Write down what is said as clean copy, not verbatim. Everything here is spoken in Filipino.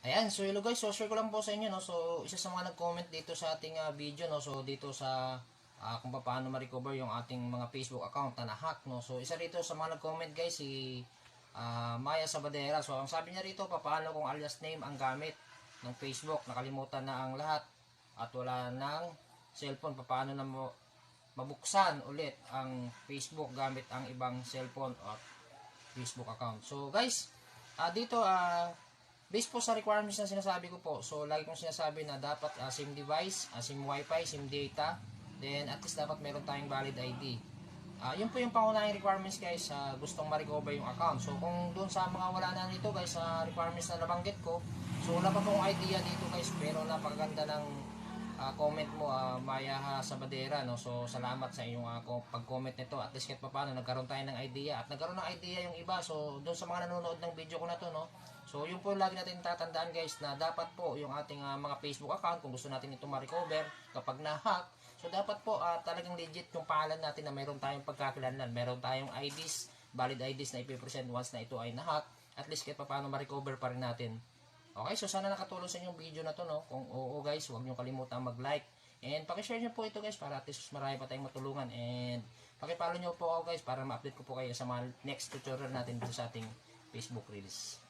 Ayan, so hello guys, so share ko lang po sa inyo, no. So isa sa mga nag-comment dito sa ating video, no. So dito sa kung paano ma-recover yung ating mga Facebook account na na-hack, no. So isa rito sa mga nag-comment guys si Maya Sabadera. So ang sabi niya rito, paano kung alias name ang gamit ng Facebook, nakalimutan na ang lahat at wala nang cellphone, paano na mo mabuksan ulit ang Facebook gamit ang ibang cellphone at Facebook account. So guys, dito based po sa requirements na sinasabi ko po, so lagi kong sinasabi na dapat SIM device, SIM wifi, SIM data, then at least dapat meron tayong valid ID. Yun po yung pangunahing requirements guys sa gustong ma-recover yung account. So kung doon sa mga wala na nito guys sa requirements na nabanggit ko, so wala pa pong idea dito guys, pero napakaganda ng comment mo, Maya Sabadera, no. So salamat sa iyong pag-comment nito. At least kahit paano nagkaroon tayo ng idea at nagkaroon ng idea yung iba. So doon sa mga nanonood ng video ko na to, no. So yun po lagi natin tatandaan guys, na dapat po yung ating mga Facebook account, kung gusto natin ito ma-recover kapag na-hack, so dapat po talagang legit yung pangalan natin, na meron tayong pagkakilanlan, meron tayong IDs, valid IDs na ipipresent once na ito ay na-hack. At least kahit paano ma-recover pa rin natin. Okay, so sana nakatulong sa inyong video na to, no. Kung oo guys, huwag niyo kalimutan mag-like and paki-share niyo po ito guys, para at least marami pa tayong matulungan, and paki-follow niyo po ako guys para ma-update ko po kayo sa mga next tutorial natin dito sa ating Facebook Reels.